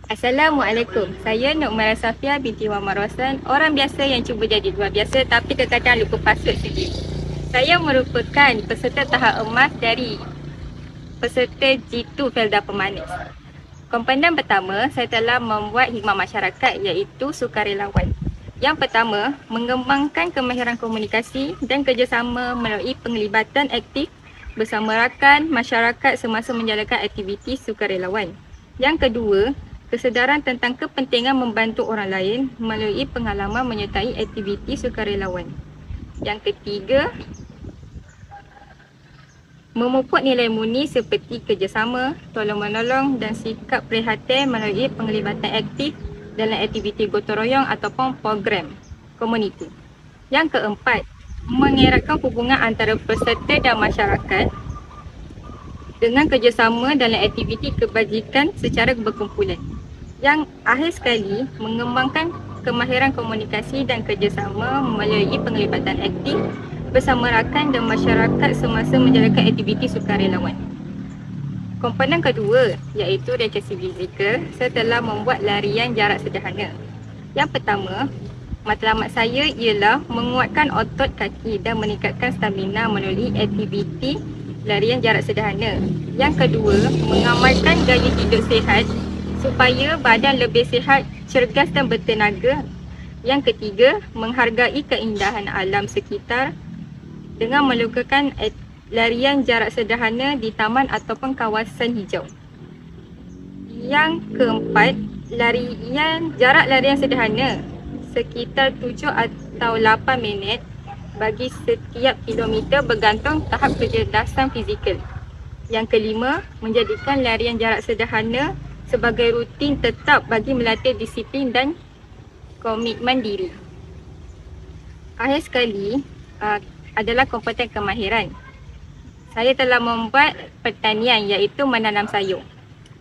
Assalamualaikum. Saya Nur Mara Safia binti Muhammad Rosan, orang biasa yang cuba jadi luar biasa tapi kadang-kadang lupa password sendiri. Saya merupakan peserta tahap emas dari peserta G2 Felda Pemanis. Komponen pertama, saya telah membuat khidmat masyarakat iaitu sukarelawan. Yang pertama, mengembangkan kemahiran komunikasi dan kerjasama melalui penglibatan aktif bersama rakan masyarakat semasa menjalankan aktiviti sukarelawan. Yang kedua, kesedaran tentang kepentingan membantu orang lain melalui pengalaman menyertai aktiviti sukarelawan. Yang ketiga, memupuk nilai murni seperti kerjasama, tolong-menolong dan sikap prihatin melalui penglibatan aktif dalam aktiviti gotong royong ataupun program komuniti. Yang keempat, mengeratkan hubungan antara peserta dan masyarakat dengan kerjasama dalam aktiviti kebajikan secara berkumpulan. Yang akhir sekali, mengembangkan kemahiran komunikasi dan kerjasama melalui penglibatan aktif bersama rakan dan masyarakat semasa menjalankan aktiviti sukarelawan. Komponen kedua iaitu rekreasi fizikal, saya telah membuat larian jarak sederhana. Yang pertama, matlamat saya ialah menguatkan otot kaki dan meningkatkan stamina melalui aktiviti larian jarak sederhana. Yang kedua, mengamalkan gaya hidup sihat supaya badan lebih sihat, cergas dan bertenaga. Yang ketiga, menghargai keindahan alam sekitar dengan melakukan larian jarak sederhana di taman ataupun kawasan hijau. Yang keempat, jarak larian sederhana sekitar 7 atau 8 minit bagi setiap kilometer bergantung tahap kecerdasan fizikal. Yang kelima, menjadikan larian jarak sederhana sebagai rutin tetap bagi melatih disiplin dan komitmen diri. Akhir sekali, adalah komponen kemahiran. Saya telah membuat pertanian iaitu menanam sayur.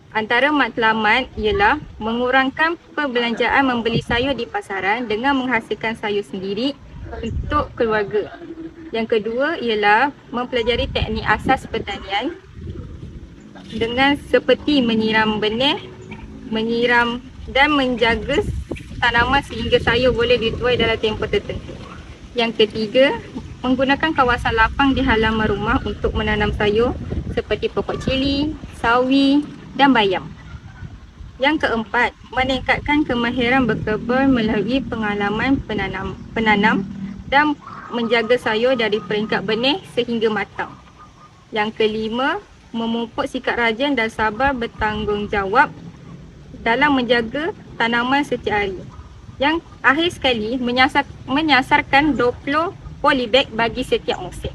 Antara matlamat ialah mengurangkan perbelanjaan membeli sayur di pasaran dengan menghasilkan sayur sendiri untuk keluarga. Yang kedua ialah mempelajari teknik asas pertanian dengan seperti menyiram benih, menyiram dan menjaga tanaman sehingga sayur boleh dituai dalam tempoh tertentu. Yang ketiga, menggunakan kawasan lapang di halaman rumah untuk menanam sayur seperti pokok cili, sawi dan bayam. Yang keempat, meningkatkan kemahiran berkebun melalui pengalaman penanam dan menjaga sayur dari peringkat benih sehingga matang. Yang kelima, memupuk sikap rajin dan sabar bertanggungjawab dalam menjaga tanaman setiap hari. Yang akhir sekali, menyasarkan 20 polybag bagi setiap musim.